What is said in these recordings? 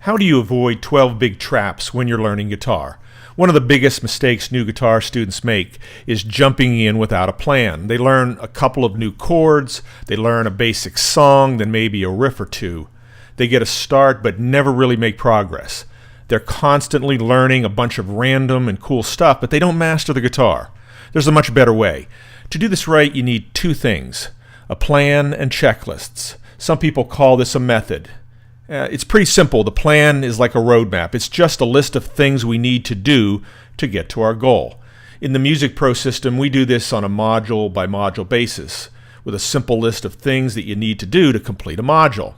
How do you avoid 12 big traps when you're learning guitar? One of the biggest mistakes new guitar students make is jumping in without a plan. They learn a couple of new chords, they learn a basic song, then maybe a riff or two. They get a start but never really make progress. They're constantly learning a bunch of random and cool stuff, but they don't master the guitar. There's a much better way. To do this right, you need two things: a plan and checklists. Some people call this a method. It's pretty simple. The plan is like a roadmap. It's just a list of things we need to do to get to our goal. In the Music Pro system, we do this on a module-by-module basis with a simple list of things that you need to do to complete a module.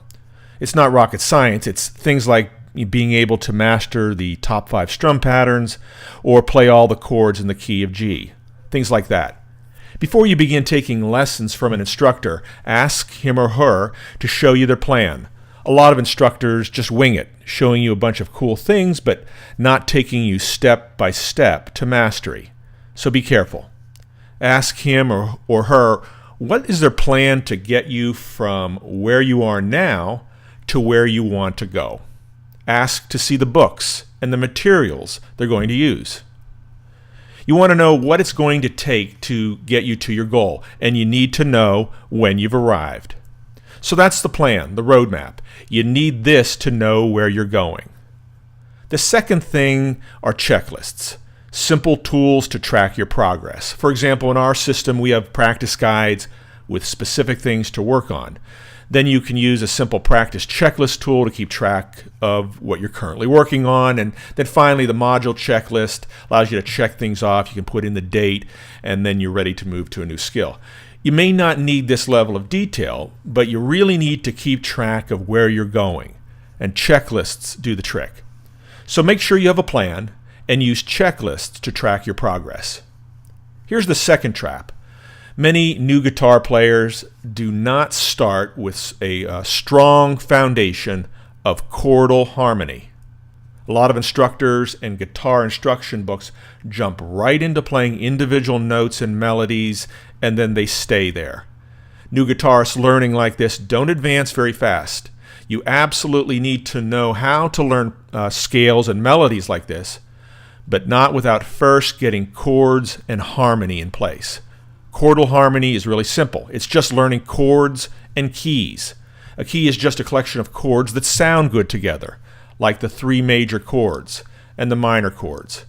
It's not rocket science. It's things like being able to master the top 5 strum patterns or play all the chords in the key of G. Things like that. Before you begin taking lessons from an instructor, ask him or her to show you their plan. A lot of instructors just wing it, showing you a bunch of cool things, but not taking you step by step to mastery. So be careful. Ask him or her, what is their plan to get you from where you are now to where you want to go? Ask to see the books and the materials they're going to use. You want to know what it's going to take to get you to your goal, and you need to know when you've arrived. So that's the plan, the roadmap. You need this to know where you're going. The second thing are checklists, simple tools to track your progress. For example, in our system, we have practice guides with specific things to work on. Then you can use a simple practice checklist tool to keep track of what you're currently working on. And then finally, the module checklist allows you to check things off. You can put in the date, and then you're ready to move to a new skill. You may not need this level of detail, but you really need to keep track of where you're going, and checklists do the trick. So make sure you have a plan and use checklists to track your progress. Here's the second trap. Many new guitar players do not start with a strong foundation of chordal harmony. A lot of instructors and guitar instruction books jump right into playing individual notes and melodies, and then they stay there. New guitarists learning like this don't advance very fast. You absolutely need to know how to learn scales and melodies like this, but not without first getting chords and harmony in place. Chordal harmony is really simple. It's just learning chords and keys. A key is just a collection of chords that sound good together, like the 3 major chords and the minor chords.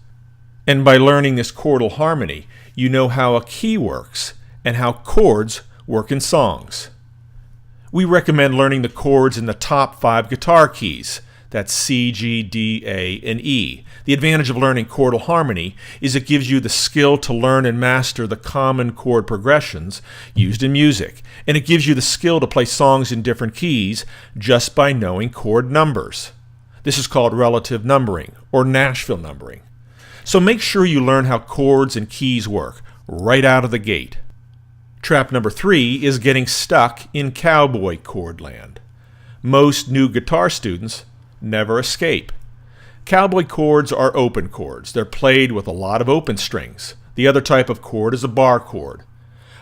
And by learning this chordal harmony, you know how a key works and how chords work in songs. We recommend learning the chords in the top 5 guitar keys. That's C, G, D, A, and E. The advantage of learning chordal harmony is it gives you the skill to learn and master the common chord progressions used in music, and it gives you the skill to play songs in different keys just by knowing chord numbers. This is called relative numbering, or Nashville numbering. So make sure you learn how chords and keys work right out of the gate. Trap number 3 is getting stuck in cowboy chord land. Most new guitar students never escape. Cowboy chords are open chords. They're played with a lot of open strings. The other type of chord is a bar chord.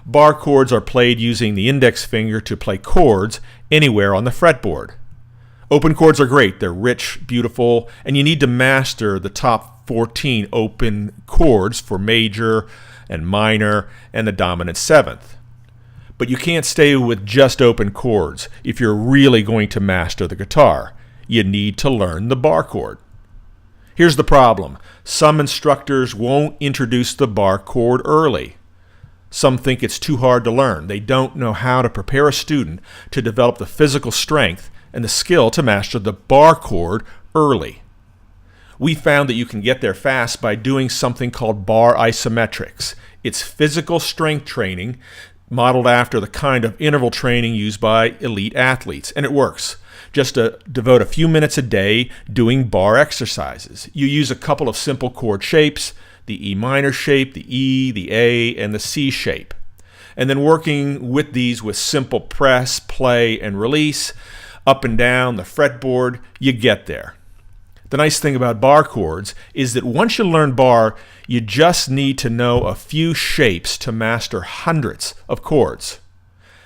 Bar chords are played using the index finger to play chords anywhere on the fretboard. Open chords are great. They're rich, beautiful, and you need to master the top 14 open chords for major and minor and the dominant 7th. But you can't stay with just open chords if you're really going to master the guitar. You need to learn the bar chord. Here's the problem. Some instructors won't introduce the bar chord early. Some think it's too hard to learn. They don't know how to prepare a student to develop the physical strength and the skill to master the bar chord early. We found that you can get there fast by doing something called bar isometrics. It's physical strength training modeled after the kind of interval training used by elite athletes, and it works. Just to devote a few minutes a day doing bar exercises. You use a couple of simple chord shapes, the E minor shape, the E, the A, and the C shape. And then working with these with simple press, play, and release, up and down the fretboard, you get there. The nice thing about bar chords is that once you learn bar, you just need to know a few shapes to master hundreds of chords.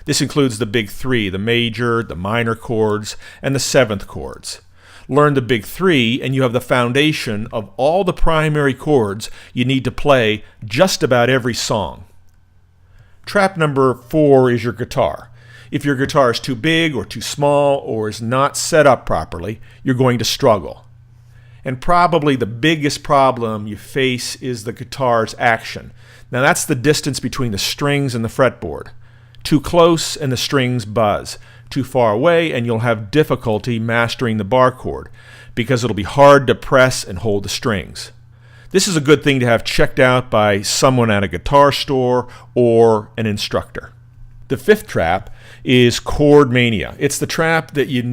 This includes the big 3, the major, the minor chords, and the 7th chords. learn the big three, and you have the foundation of all the primary chords you need to play just about every song. Trap number 4 is your guitar. If your guitar is too big or too small or is not set up properly, you're going to struggle. And probably the biggest problem you face is the guitar's action. Now that's the distance between the strings and the fretboard. Too close and the strings buzz. Too far away and you'll have difficulty mastering the bar chord because it'll be hard to press and hold the strings. This is a good thing to have checked out by someone at a guitar store or an instructor. The 5th trap is chord mania. It's the trap that you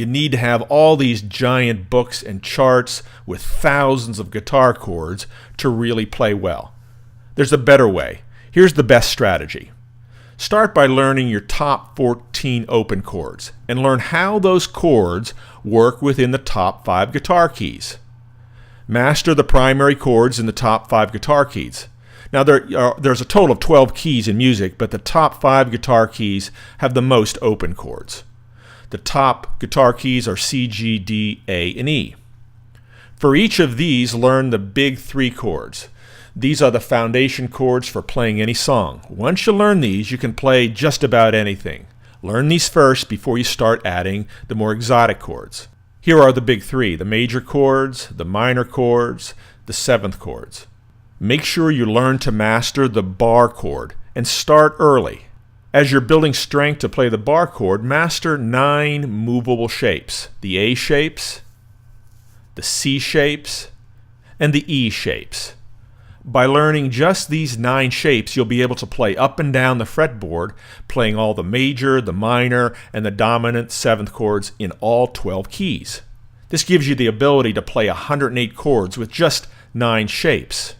need to have all these giant books and charts with thousands of guitar chords to really play well. There's a better way. Here's the best strategy. Start by learning your top 14 open chords and learn how those chords work within the top 5 guitar keys. Master the primary chords in the top 5 guitar keys. Now there's a total of 12 keys in music, but the top 5 guitar keys have the most open chords. The top guitar keys are C, G, D, A, and E. For each of these, learn the big 3 chords. These are the foundation chords for playing any song. Once you learn these, you can play just about anything. Learn these first before you start adding the more exotic chords. Here are the big 3, the major chords, the minor chords, the 7th chords. Make sure you learn to master the bar chord and start early. As you're building strength to play the bar chord, master 9 movable shapes. The A shapes, the C shapes, and the E shapes. By learning just these 9 shapes, you'll be able to play up and down the fretboard, playing all the major, the minor, and the dominant 7th chords in all 12 keys. This gives you the ability to play 108 chords with just 9 shapes.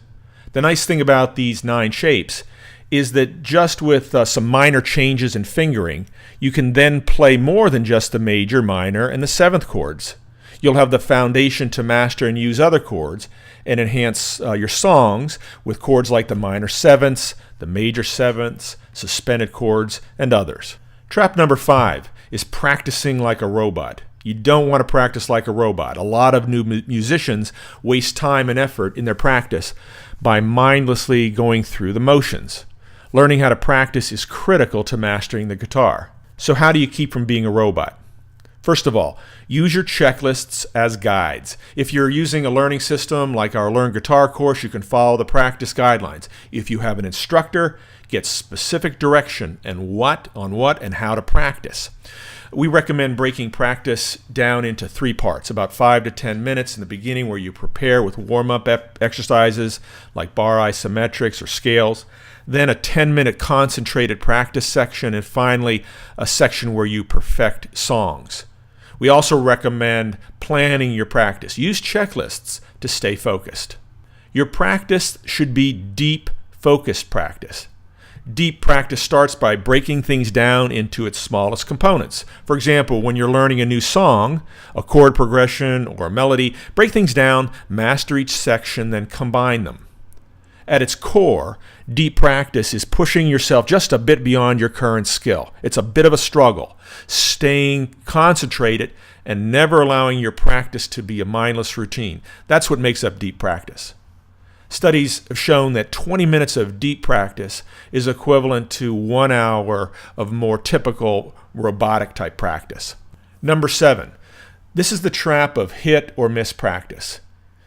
The nice thing about these 9 shapes is that just with some minor changes in fingering, you can then play more than just the major, minor, and the 7th chords. You'll have the foundation to master and use other chords and enhance your songs with chords like the minor 7ths, the major 7ths, suspended chords, and others. Trap number 5 is practicing like a robot. You don't want to practice like a robot. A lot of new musicians waste time and effort in their practice by mindlessly going through the motions. Learning how to practice is critical to mastering the guitar. So how do you keep from being a robot? First of all, use your checklists as guides. If you're using a learning system like our Learn Guitar course, you can follow the practice guidelines. If you have an instructor, get specific direction and on what and how to practice. We recommend breaking practice down into 3 parts, about 5 to 10 minutes in the beginning where you prepare with warm-up exercises like bar isometrics or scales, then a 10-minute concentrated practice section, and finally a section where you perfect songs. We also recommend planning your practice. Use checklists to stay focused. Your practice should be deep, focused practice. Deep practice starts by breaking things down into its smallest components. For example, when you're learning a new song, a chord progression, or a melody, break things down, master each section, then combine them. At its core, deep practice is pushing yourself just a bit beyond your current skill. It's a bit of a struggle, staying concentrated and never allowing your practice to be a mindless routine. That's what makes up deep practice. Studies have shown that 20 minutes of deep practice is equivalent to 1 hour of more typical robotic type practice. Number 7, this is the trap of hit or miss practice.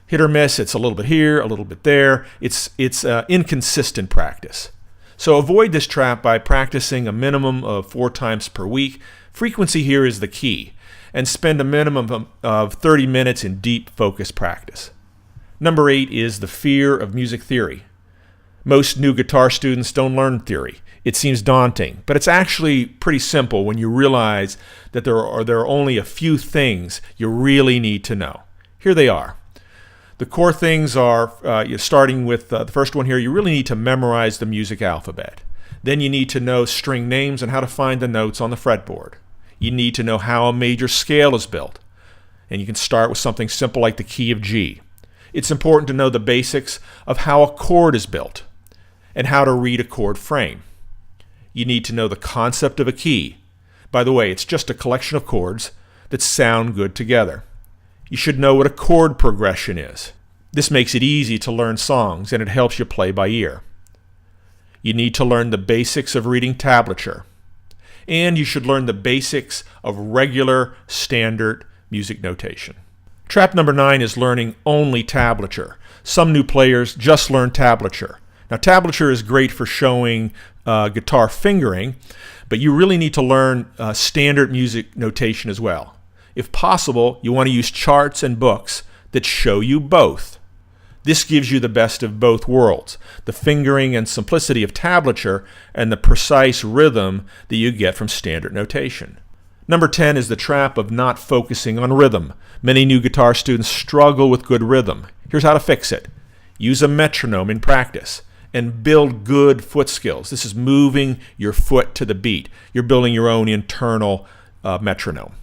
Hit or miss, it's a little bit here, a little bit there. It's inconsistent practice. So avoid this trap by practicing a minimum of 4 times per week. Frequency here is the key. And spend a minimum of 30 minutes in deep focused practice. Number 8 is the fear of music theory. Most new guitar students don't learn theory. It seems daunting, but it's actually pretty simple when you realize that there are only a few things you really need to know. Here they are. The core things are, starting with the first one here, you really need to memorize the music alphabet. Then you need to know string names and how to find the notes on the fretboard. You need to know how a major scale is built. And you can start with something simple like the key of G. It's important to know the basics of how a chord is built and how to read a chord frame. You need to know the concept of a key. By the way, it's just a collection of chords that sound good together. You should know what a chord progression is. This makes it easy to learn songs, and it helps you play by ear. You need to learn the basics of reading tablature. And you should learn the basics of regular, standard music notation. Trap number 9 is learning only tablature. Some new players just learn tablature. Now, tablature is great for showing guitar fingering, but you really need to learn standard music notation as well. If possible, you want to use charts and books that show you both. This gives you the best of both worlds, the fingering and simplicity of tablature and the precise rhythm that you get from standard notation. Number 10 is the trap of not focusing on rhythm. Many new guitar students struggle with good rhythm. Here's how to fix it. Use a metronome in practice and build good foot skills. This is moving your foot to the beat. You're building your own internal metronome.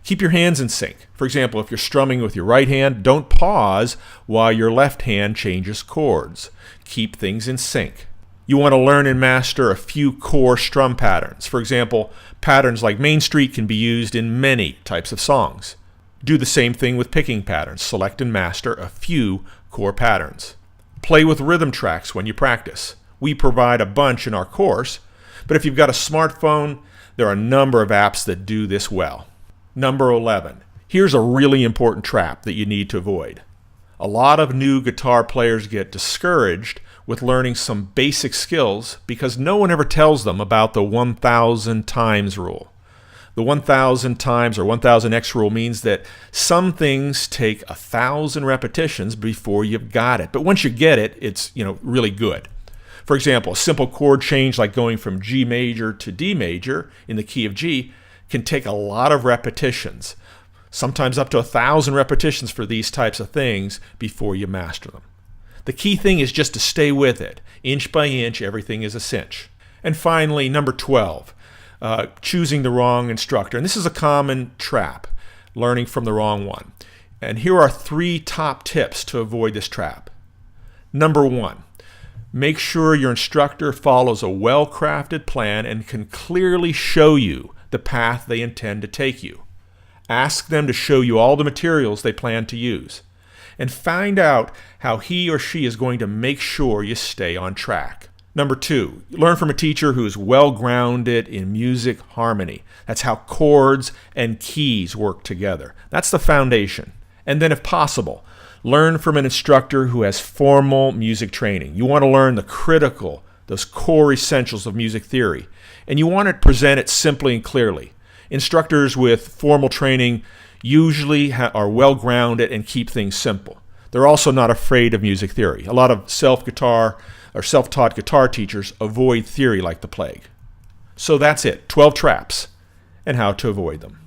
Keep your hands in sync. For example, if you're strumming with your right hand, don't pause while your left hand changes chords. Keep things in sync. You want to learn and master a few core strum patterns. For example, patterns like Main Street can be used in many types of songs. Do the same thing with picking patterns. Select and master a few core patterns. Play with rhythm tracks when you practice. We provide a bunch in our course, but if you've got a smartphone, there are a number of apps that do this well. Number 11. Here's a really important trap that you need to avoid. A lot of new guitar players get discouraged with learning some basic skills because no one ever tells them about the 1,000 times rule. The 1,000 times or 1,000x rule means that some things take 1,000 repetitions before you've got it. But once you get it, it's really good. For example, a simple chord change like going from G major to D major in the key of G can take a lot of repetitions, sometimes up to 1,000 repetitions for these types of things before you master them. The key thing is just to stay with it. Inch by inch, everything is a cinch. And finally, number 12, choosing the wrong instructor. And this is a common trap, learning from the wrong one. And here are 3 top tips to avoid this trap. Number 1, make sure your instructor follows a well-crafted plan and can clearly show you the path they intend to take you. Ask them to show you all the materials they plan to use, and find out how he or she is going to make sure you stay on track. Number 2, learn from a teacher who is well-grounded in music harmony. That's how chords and keys work together. That's the foundation. And then if possible, learn from an instructor who has formal music training. You want to learn those core essentials of music theory, and you want to present it simply and clearly. Instructors with formal training usually are well-grounded and keep things simple. They're also not afraid of music theory. A lot of self-taught guitar teachers avoid theory like the plague. So that's it, 12 traps and how to avoid them.